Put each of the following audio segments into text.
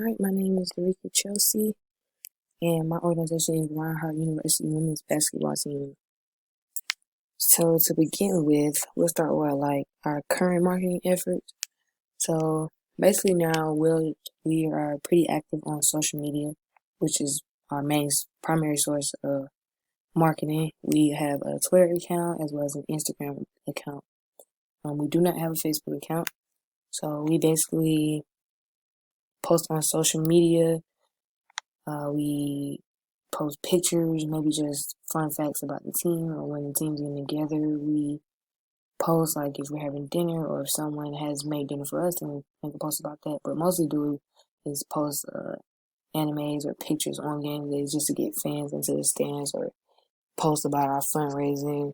Alright, my name is Eureka Chelsea, and my organization is Lionheart University Women's Basketball Team. So to begin with, we'll start with our current marketing efforts. So basically now we are pretty active on social media, which is our primary source of marketing. We have a Twitter account as well as an Instagram account. We do not have a Facebook account, so we basically post on social media. We post pictures, maybe just fun facts about the team or when the team's getting together. We post if we're having dinner or if someone has made dinner for us, then we make a post about that. But mostly is post animes or pictures on game days just to get fans into the stands, or post about our fundraising,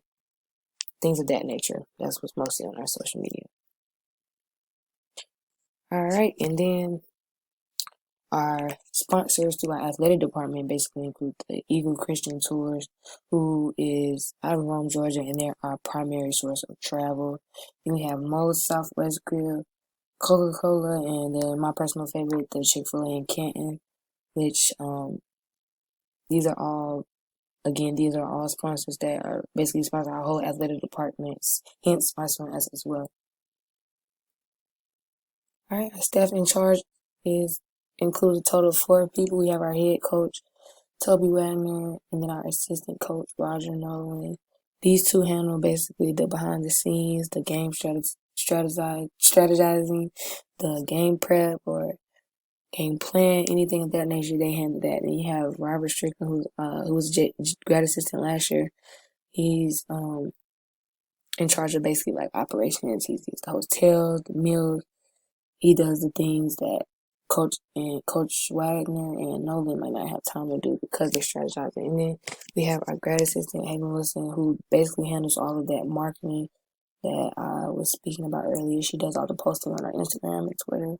things of that nature. That's what's mostly on our social media. Alright, and then our sponsors through our athletic department basically include the Eagle Christian Tours, who is out of Rome, Georgia, and they're our primary source of travel. Then we have Moe's Southwest Grill, Coca-Cola, and my personal favorite, the Chick-fil-A in Canton, which these are all sponsors that are basically sponsor our whole athletic departments, hence sponsoring us as well. Alright, our staff in charge includes a total of 4 people. We have our head coach, Toby Wagner, and then our assistant coach, Roger Nolan. These two handle basically the behind the scenes, the game strategizing, the game prep or game plan, anything of that nature. They handle that. And you have Robert Strickland, who was a grad assistant last year. He's in charge of basically operations. He sees the hotels, the meals. He does the things that Coach Wagner and Nolan might not have time to do because they're strategizing. And then we have our grad assistant, Haven Wilson, who basically handles all of that marketing that I was speaking about earlier. She does all the posting on our Instagram and Twitter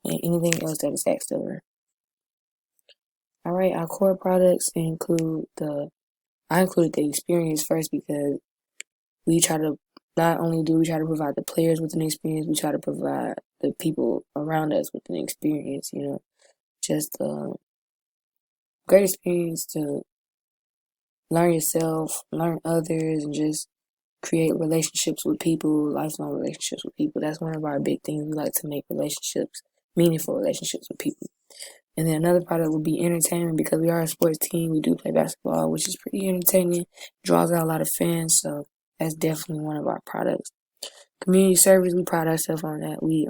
and anything else that is asked of her. Alright, our core products include I included the experience first because we try to not only do we try to provide the players with an experience, we try to provide the people around us with an experience, just a great experience to learn yourself, learn others, and just create relationships with people, lifelong relationships with people. That's one of our big things. We like to make relationships, meaningful relationships with people. And then another product would be entertainment, because we are a sports team. We do play basketball, which is pretty entertaining, draws out a lot of fans, so that's definitely one of our products. Community service, we pride ourselves on that. We,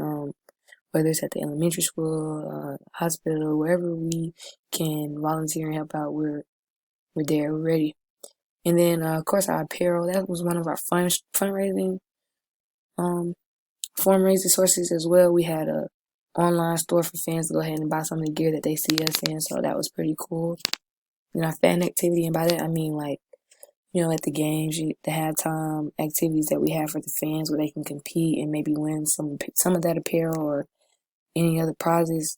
whether it's at the elementary school, hospital, wherever we can volunteer and help out, we're there, we're ready. And then, of course, our apparel, that was one of our fundraising, fundraising sources as well. We had a online store for fans to go ahead and buy some of the gear that they see us in, so that was pretty cool. And our fan activity, and by that I mean at the games, the halftime activities that we have for the fans where they can compete and maybe win some of that apparel or any other prizes.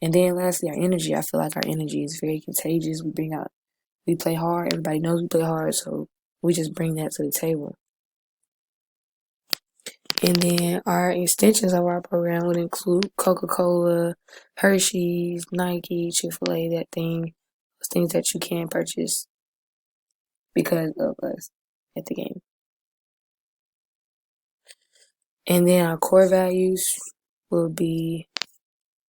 And then lastly, our energy. I feel like our energy is very contagious. We play hard. Everybody knows we play hard, so we just bring that to the table. And then our extensions of our program would include Coca-Cola, Hershey's, Nike, Chick-fil-A, those things that you can purchase because of us at the game. And then our core values will be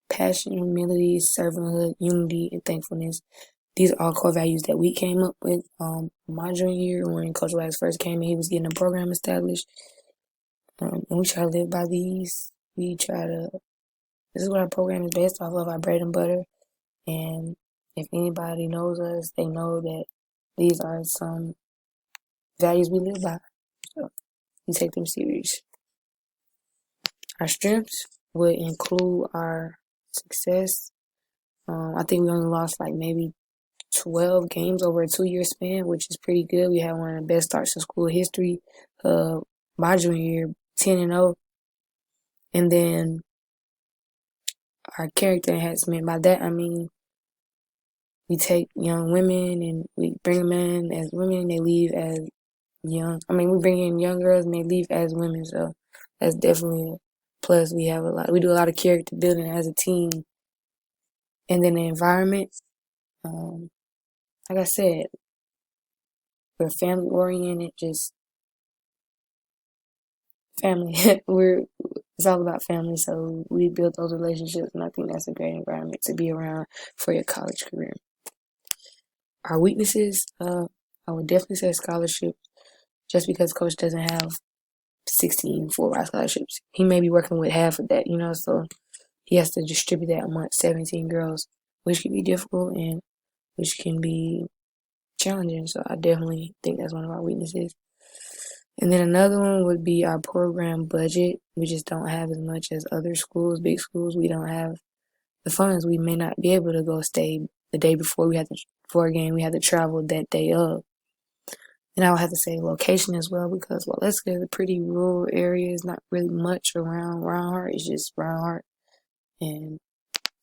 passion, humility, servanthood, unity, and thankfulness. These are all core values that we came up with my junior year when Coach Wax first came in. He was getting a program established. And we try to live by these. This is what our program is based off of, our bread and butter. And if anybody knows us, they know that these are some values we live by. So we take them serious. Our strengths would include our success. I think we only lost maybe 12 games over a 2-year span, which is pretty good. We had one of the best starts in school history. My junior year, 10-0. And then our character enhancement. By that I mean we take young women and we bring them in as women. They leave as young. We bring in young girls and they leave as women. So that's definitely a plus. We do a lot of character building as a team And then the environment, like I said, we're family oriented, just family. It's all about family. So we built those relationships, and I think that's a great environment to be around for your college career. Our weaknesses, I would definitely say scholarship, just because coach doesn't have 16 full-ride scholarships. He may be working with half of that, so he has to distribute that amongst 17 girls, which can be difficult and which can be challenging. So I definitely think that's one of our weaknesses. And then another one would be our program budget. We just don't have as much as other schools, big schools. We don't have the funds. We may not be able to go stay the day before for a game. We have to travel that day of. And I would have to say location as well, because let's get a pretty rural area. It's not really much around Round It's just Round and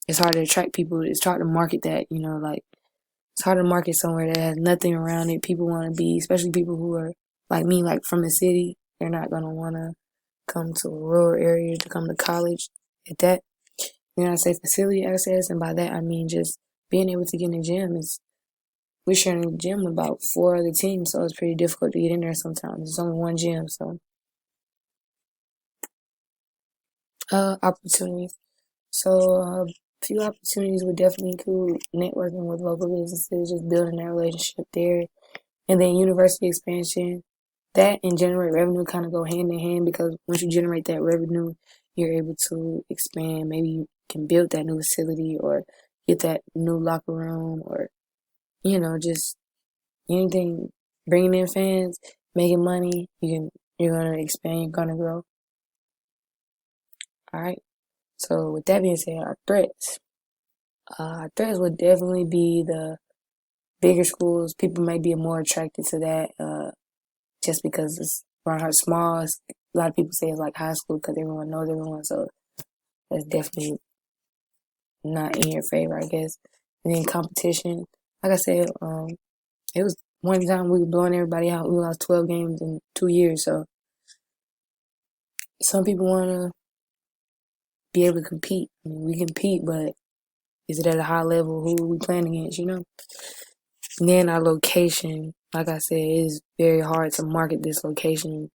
it's hard to attract people. It's hard to market that. It's hard to market somewhere that has nothing around it. People want to be, especially people who are like me, like from the city. They're not gonna want to come to a rural area to come to college. At that, I say facility access, and by that I mean just being able to get in the gym. We're sharing a gym with about 4 other teams, so it's pretty difficult to get in there sometimes. There's only one gym, so opportunities. So a few opportunities would definitely include networking with local businesses, just building that relationship there, and then university expansion. That and generate revenue kind of go hand in hand, because once you generate that revenue, you're able to expand. Maybe you can build that new facility or get that new locker room, or just anything, bringing in fans, making money. You're gonna expand. You're gonna grow. All right. So with that being said, our threats. Would definitely be the bigger schools. People may be more attracted to that, just because it's Barnhart small. A lot of people say it's like high school because everyone knows everyone. So that's definitely not in your favor, I guess. And then competition. Like I said, it was one time we were blowing everybody out. We lost 12 games in 2 years. So some people want to be able to compete. I mean, we compete, but is it at a high level? Who are we playing against, And then our location, like I said, it is very hard to market this location,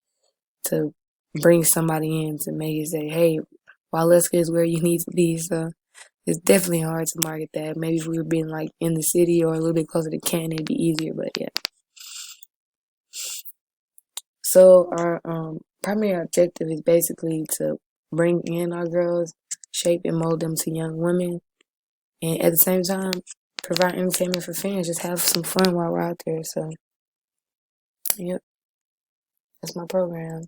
to bring somebody in to make it say, hey, Waleska is where you need to be. So it's definitely hard to market that. Maybe if we were being like in the city or a little bit closer to Canton, it'd be easier, but yeah. So our primary objective is basically to bring in our girls, shape and mold them to young women, and at the same time provide entertainment for fans. Just have some fun while we're out there. So, yep, that's my program.